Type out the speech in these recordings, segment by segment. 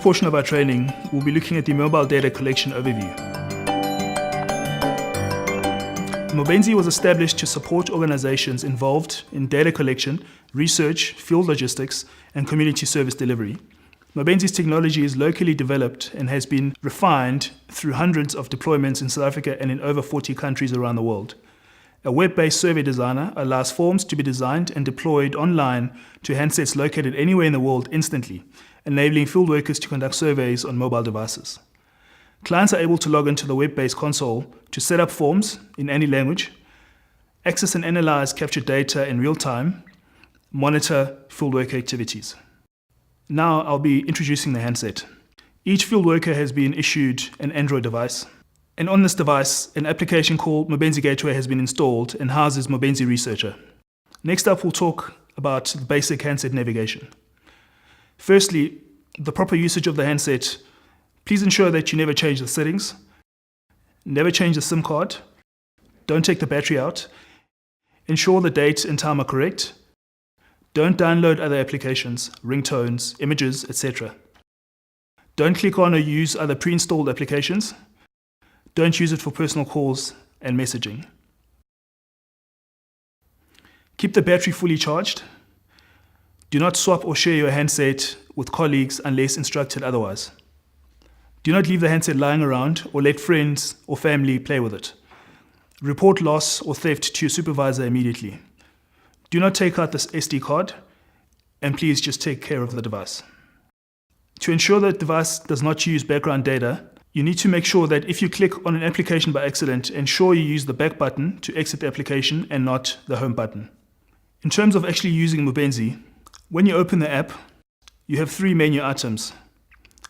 first portion of our training, we'll be looking at the mobile data collection overview. Mobenzi was established to support organizations involved in data collection, research, field logistics, and community service delivery. Mobenzi's technology is locally developed and has been refined through hundreds of deployments in South Africa and in over 40 countries around the world. A web-based survey designer allows forms to be designed and deployed online to handsets located anywhere in the world instantly, enabling field workers to conduct surveys on mobile devices. Clients are able to log into the web-based console to set up forms in any language, access and analyze captured data in real time, monitor field worker activities. Now I'll be introducing the handset. Each field worker has been issued an Android device. And on this device, an application called Mobenzi Gateway has been installed and houses Mobenzi Researcher. Next up, we'll talk about the basic handset navigation. Firstly, the proper usage of the handset. Please ensure that you never change the settings, never change the SIM card, don't take the battery out, ensure the date and time are correct, don't download other applications, ringtones, images, etc. Don't click on or use other pre-installed applications. Don't use it for personal calls and messaging. Keep the battery fully charged. Do not swap or share your handset with colleagues unless instructed otherwise. Do not leave the handset lying around or let friends or family play with it. Report loss or theft to your supervisor immediately. Do not take out this SD card, and please just take care of the device. To ensure that the device does not use background data, you need to make sure that if you click on an application by accident, ensure you use the back button to exit the application and not the home button. In terms of actually using Mobenzi, when you open the app, you have three menu items.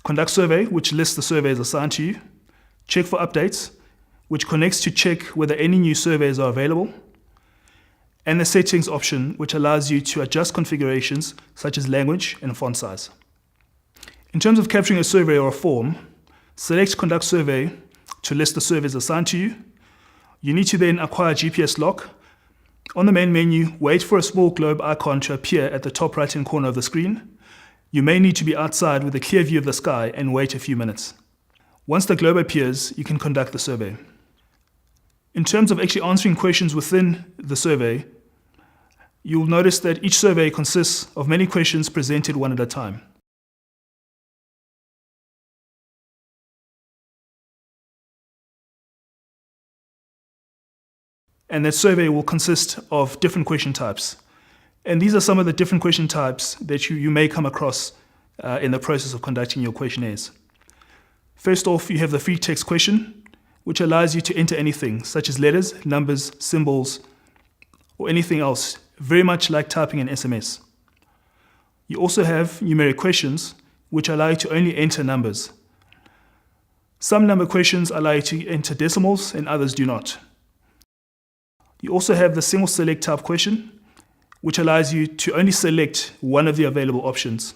Conduct survey, which lists the surveys assigned to you. Check for updates, which connects to check whether any new surveys are available. And the settings option, which allows you to adjust configurations such as language and font size. In terms of capturing a survey or a form, select Conduct Survey to list the surveys assigned to you. You need to then acquire GPS lock. On the main menu, wait for a small globe icon to appear at the top right-hand corner of the screen. You may need to be outside with a clear view of the sky and wait a few minutes. Once the globe appears, you can conduct the survey. In terms of actually answering questions within the survey, you'll notice that each survey consists of many questions presented one at a time. And that survey will consist of different question types. And these are some of the different question types that you may come across in the process of conducting your questionnaires. First off, you have the free text question, which allows you to enter anything, such as letters, numbers, symbols, or anything else, very much like typing an SMS. You also have numeric questions, which allow you to only enter numbers. Some number questions allow you to enter decimals and others do not. You also have the single select type question, which allows you to only select one of the available options.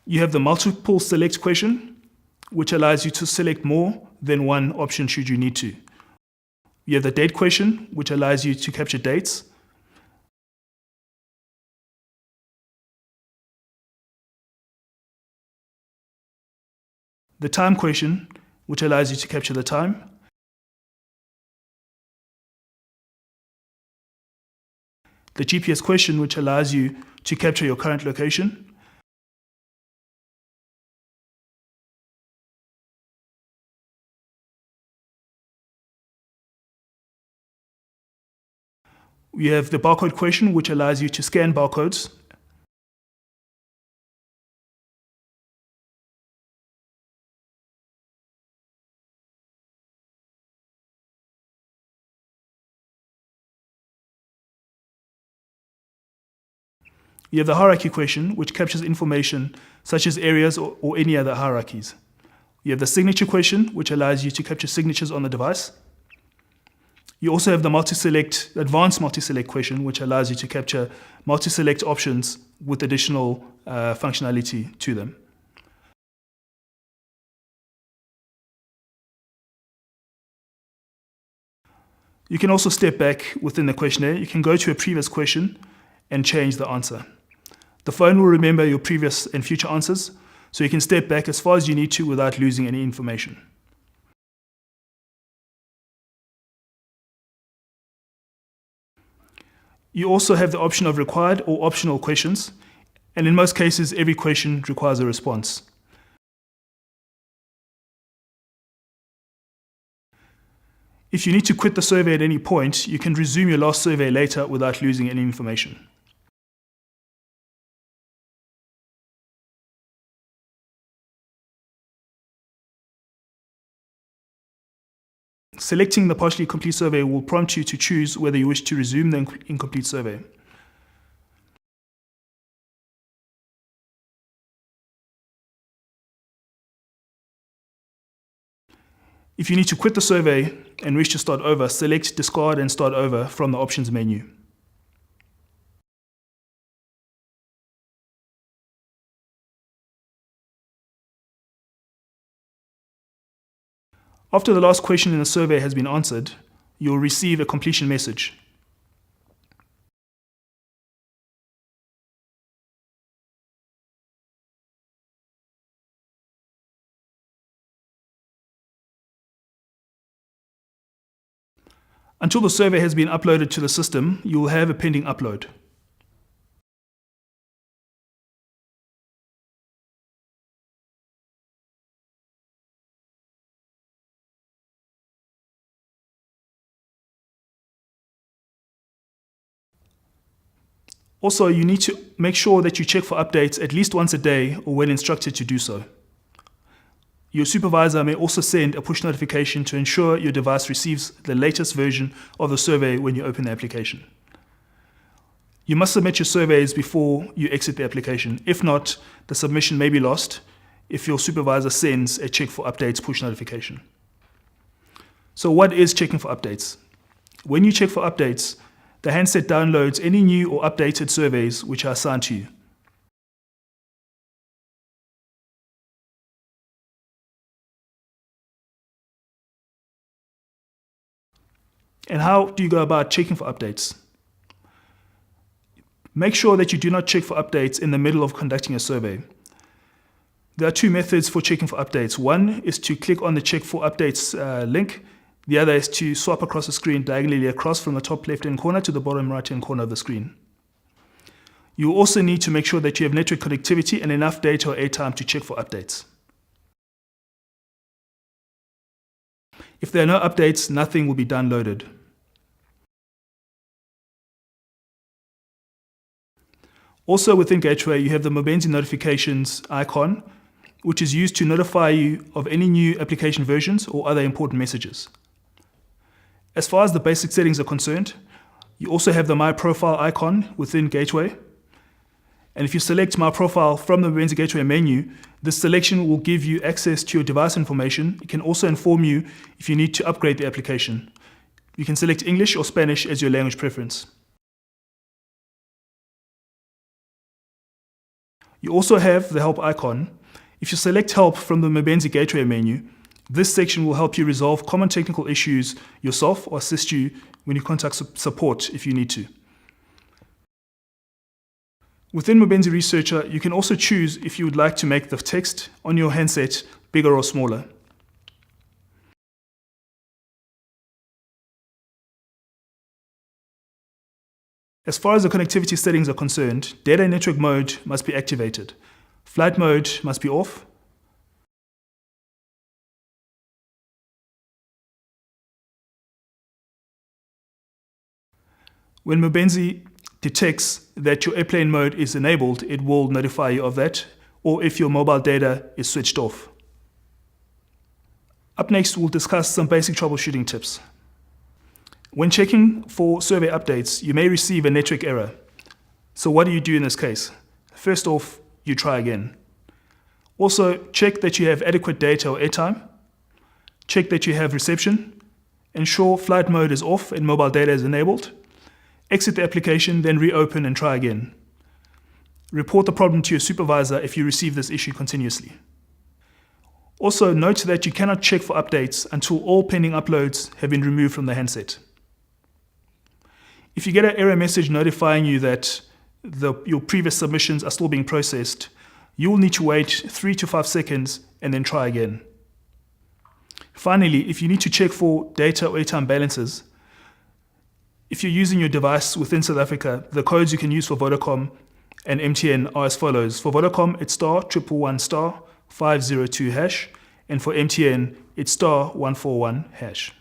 You have the multiple select question, which allows you to select more than one option should you need to. You have the date question, which allows you to capture dates. The time question, which allows you to capture the time. The GPS question, which allows you to capture your current location. We have the barcode question, which allows you to scan barcodes. You have the hierarchy question, which captures information such as areas or any other hierarchies. You have the signature question, which allows you to capture signatures on the device. You also have the advanced multi-select question, which allows you to capture multi-select options with additional functionality to them. You can also step back within the questionnaire. You can go to a previous question and change the answer. The phone will remember your previous and future answers, so you can step back as far as you need to without losing any information. You also have the option of required or optional questions, and in most cases, every question requires a response. If you need to quit the survey at any point, you can resume your last survey later without losing any information. Selecting the partially complete survey will prompt you to choose whether you wish to resume the incomplete survey. If you need to quit the survey and wish to start over, select Discard and Start Over from the Options menu. After the last question in the survey has been answered, you'll receive a completion message. Until the survey has been uploaded to the system, you will have a pending upload. Also, you need to make sure that you check for updates at least once a day or when instructed to do so. Your supervisor may also send a push notification to ensure your device receives the latest version of the survey when you open the application. You must submit your surveys before you exit the application. If not, the submission may be lost if your supervisor sends a check for updates push notification. So what is checking for updates? When you check for updates, the handset downloads any new or updated surveys which are assigned to you. And how do you go about checking for updates? Make sure that you do not check for updates in the middle of conducting a survey. There are two methods for checking for updates. One is to click on the Check for Updates link. The other is to swap across the screen diagonally across from the top left-hand corner to the bottom right-hand corner of the screen. You also need to make sure that you have network connectivity and enough data or airtime to check for updates. If there are no updates, nothing will be downloaded. Also within Gateway, you have the Mobenzi notifications icon, which is used to notify you of any new application versions or other important messages. As far as the basic settings are concerned, you also have the My Profile icon within Gateway. And if you select My Profile from the Mobenzi Gateway menu, this selection will give you access to your device information. It can also inform you if you need to upgrade the application. You can select English or Spanish as your language preference. You also have the Help icon. If you select Help from the Mobenzi Gateway menu, this section will help you resolve common technical issues yourself or assist you when you contact support if you need to. Within Mobenzi Researcher, you can also choose if you would like to make the text on your handset bigger or smaller. As far as the connectivity settings are concerned, data network mode must be activated. Flight mode must be off. When Mobenzi detects that your airplane mode is enabled, it will notify you of that, or if your mobile data is switched off. Up next, we'll discuss some basic troubleshooting tips. When checking for survey updates, you may receive a network error. So what do you do in this case? First off, you try again. Also, check that you have adequate data or airtime. Check that you have reception. Ensure flight mode is off and mobile data is enabled. Exit the application, then reopen and try again. Report the problem to your supervisor if you receive this issue continuously. Also, note that you cannot check for updates until all pending uploads have been removed from the handset. If you get an error message notifying you that your previous submissions are still being processed, you will need to wait 3 to 5 seconds and then try again. Finally, if you need to check for data or airtime balances, if you're using your device within South Africa, the codes you can use for Vodacom and MTN are as follows. For Vodacom, it's *111*502#, and for MTN, it's *141#.